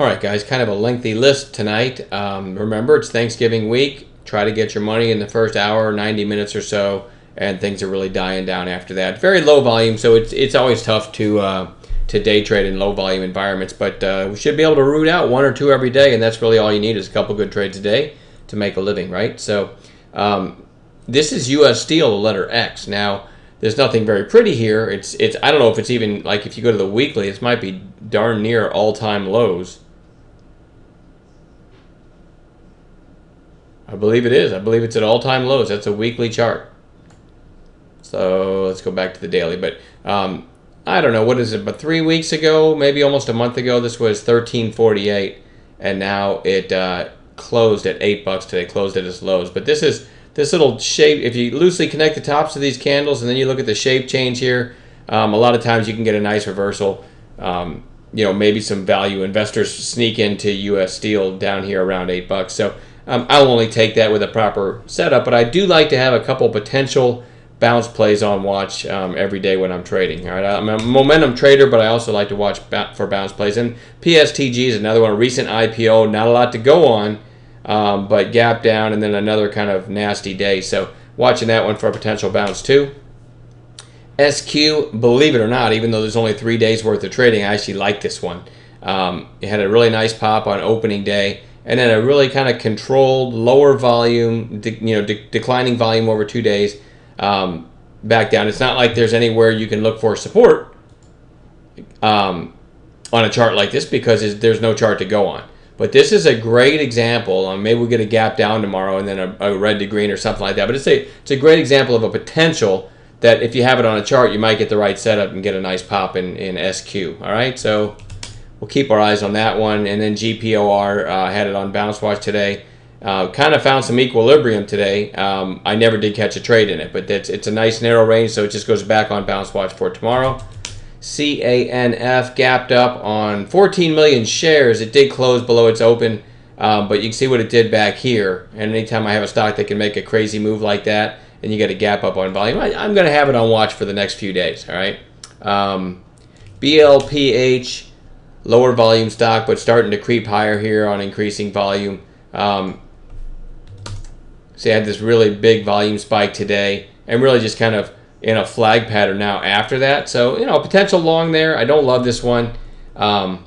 All right, guys, kind of a lengthy list tonight. Remember, it's Thanksgiving week. Try to get your money in the first hour, 90 minutes or so, and things are really dying down after that. Very low volume, so it's always tough to day trade in low volume environments. But we should be able to root out one or two every day, and that's really all you need is a couple good trades a day to make a living, right? So this is U.S. Steel, the letter X. Now, there's nothing very pretty here. It's I don't know if it's even, like, if you go to the weekly, this might be darn near all-time lows. I believe it is. I believe it's at all-time lows. That's a weekly chart. So let's go back to the daily. But I don't know, what is it? But 3 weeks ago, maybe almost a month ago, this was 13.48, and now it closed at $8 today. Closed at its lows. But this little shape. If you loosely connect the tops of these candles, and then you look at the shape change here, a lot of times you can get a nice reversal. Maybe some value investors sneak into U.S. Steel down here around $8. So I'll only take that with a proper setup, but I do like to have a couple potential bounce plays on watch every day when I'm trading. All right, I'm a momentum trader, but I also like to watch for bounce plays. And PSTG is another one, recent IPO, not a lot to go on, but gap down and then another kind of nasty day. So watching that one for a potential bounce too. SQ, believe it or not, even though there's only 3 days worth of trading, I actually like this one. It had a really nice pop on opening day, and then a really kind of controlled, lower volume, declining volume over 2 days, back down. It's not like there's anywhere you can look for support on a chart like this because there's no chart to go on. But this is a great example. Maybe we'll get a gap down tomorrow and then a red to green or something like that. But it's a great example of a potential that if you have it on a chart, you might get the right setup and get a nice pop in SQ. All right, so we'll keep our eyes on that one. And then GPOR had it on Bounce Watch today. Kind of found some equilibrium today. I never did catch a trade in it, but it's a nice narrow range, so it just goes back on Bounce Watch for tomorrow. CANF gapped up on 14 million shares. It did close below its open, but you can see what it did back here. And anytime I have a stock that can make a crazy move like that, and you get a gap up on volume, I'm going to have it on watch for the next few days. All right. BLPH, lower volume stock, but starting to creep higher here on increasing volume. So you had this really big volume spike today, and really just kind of in a flag pattern now after that. So, potential long there. I don't love this one, but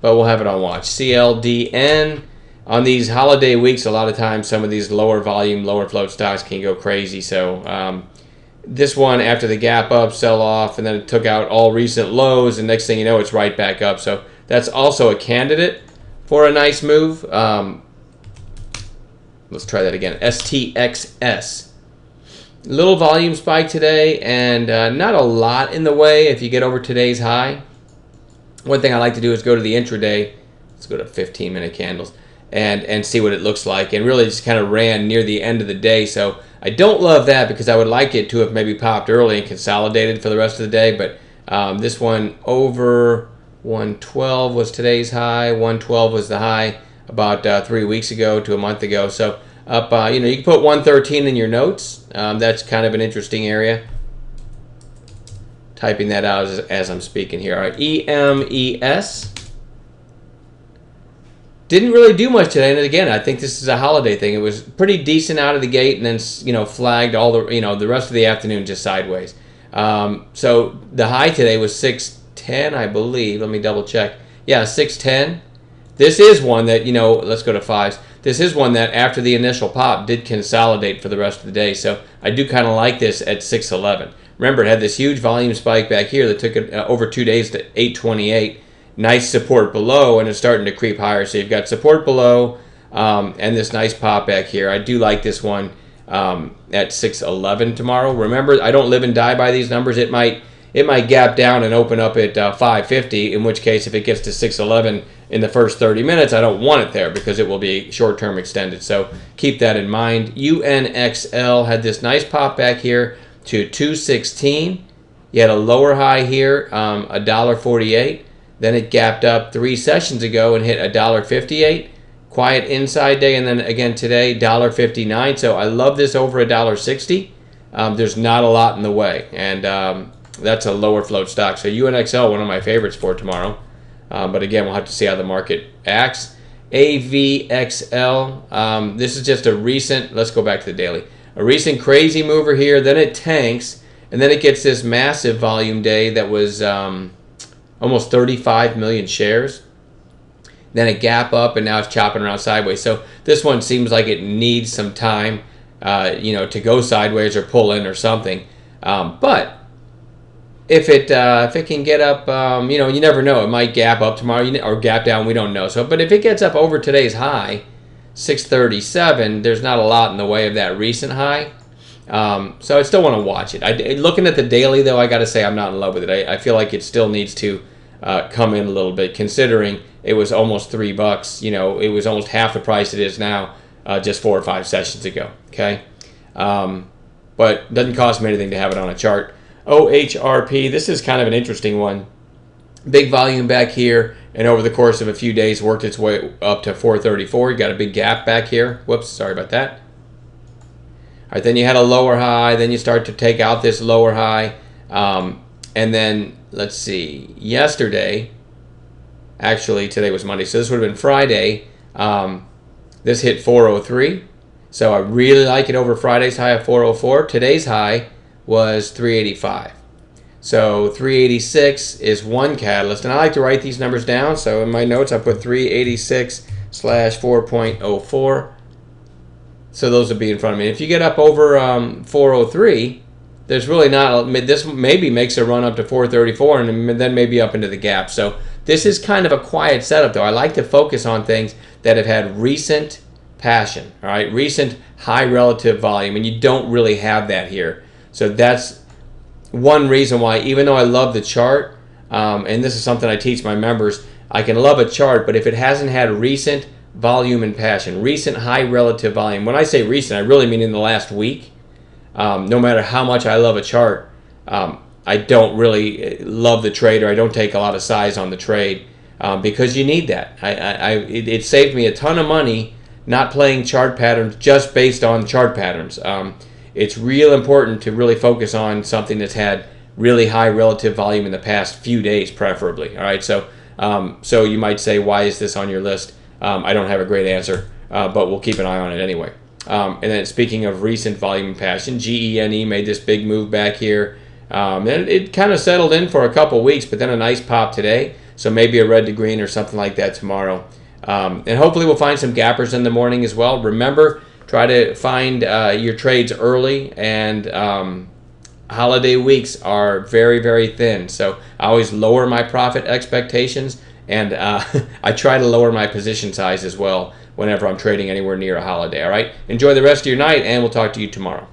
we'll have it on watch. CLDN. On these holiday weeks, a lot of times some of these lower volume, lower float stocks can go crazy. So this one, after the gap up, sell off, and then it took out all recent lows, and next thing you know, it's right back up. So that's also a candidate for a nice move. Let's try that again. STXS. Little volume spike today, and not a lot in the way if you get over today's high. One thing I like to do is go to the intraday. Let's go to 15-minute candles. And see what it looks like, and really just kind of ran near the end of the day. So I don't love that because I would like it to have maybe popped early and consolidated for the rest of the day. But this one over 112 was today's high. 112 was the high about 3 weeks ago to a month ago. So up, you can put 113 in your notes. That's kind of an interesting area. Typing that out as I'm speaking here. All right, EMES. Didn't really do much today, and again, I think this is a holiday thing. It was pretty decent out of the gate, and then flagged all the rest of the afternoon just sideways. So the high today was 610, I believe. Let me double check. Yeah, 610. This is one that let's go to fives. This is one that after the initial pop did consolidate for the rest of the day. So I do kind of like this at 611. Remember, it had this huge volume spike back here that took it over 2 days to 828. Nice support below, and it's starting to creep higher. So you've got support below and this nice pop back here. I do like this one at 611 tomorrow. Remember, I don't live and die by these numbers. It might gap down and open up at 550, in which case if it gets to 611 in the first 30 minutes, I don't want it there because it will be short-term extended. So keep that in mind. UNXL had this nice pop back here to 216. You had a lower high here, $1.48. Then it gapped up 3 sessions ago and hit $1.58. Quiet inside day, and then again today, $1.59. So I love this over $1.60. There's not a lot in the way, and that's a lower float stock. So UNXL, one of my favorites for tomorrow. But again, we'll have to see how the market acts. AVXL, this is just a recent, let's go back to the daily, a recent crazy mover here, then it tanks, and then it gets this massive volume day that was almost 35 million shares. Then a gap up, and now it's chopping around sideways. So this one seems like it needs some time, to go sideways or pull in or something. But if it can get up, you never know. It might gap up tomorrow or gap down. We don't know. So, but if it gets up over today's high, 637, there's not a lot in the way of that recent high. So I still want to watch it. Looking at the daily, though, I got to say I'm not in love with it. I feel like it still needs to come in a little bit, considering it was almost $3. It was almost half the price it is now just 4 or 5 sessions ago. Okay, but it doesn't cost me anything to have it on a chart. OHRP, this is kind of an interesting one. Big volume back here, and over the course of a few days worked its way up to 434. You got a big gap back here. Whoops, sorry about that. All right, then you had a lower high. Then you start to take out this lower high. And then, let's see, yesterday, actually today was Monday, so this would have been Friday. This hit 403. So I really like it over Friday's high of 404. Today's high was 385. So 386 is one catalyst, and I like to write these numbers down. So in my notes I put 386/4.04. So those would be in front of me. If you get up over 403, there's really not, this maybe makes a run up to 434 and then maybe up into the gap. So this is kind of a quiet setup, though. I like to focus on things that have had recent passion, all right, recent high relative volume, and you don't really have that here. So that's one reason why, even though I love the chart, and this is something I teach my members, I can love a chart, but if it hasn't had recent volume and passion, recent high relative volume, when I say recent, I really mean in the last week, no matter how much I love a chart, I don't really love the trade, or I don't take a lot of size on the trade, because you need that. It saved me a ton of money not playing chart patterns just based on chart patterns. It's real important to really focus on something that's had really high relative volume in the past few days, preferably. All right, so you might say, why is this on your list? I don't have a great answer, but we'll keep an eye on it anyway. And then speaking of recent volume and passion, GENE made this big move back here. And it kind of settled in for a couple weeks, but then a nice pop today. So maybe a red to green or something like that tomorrow. And hopefully we'll find some gappers in the morning as well. Remember, try to find your trades early, and holiday weeks are very, very thin. So I always lower my profit expectations, and I try to lower my position size as well whenever I'm trading anywhere near a holiday. All right, enjoy the rest of your night, and we'll talk to you tomorrow.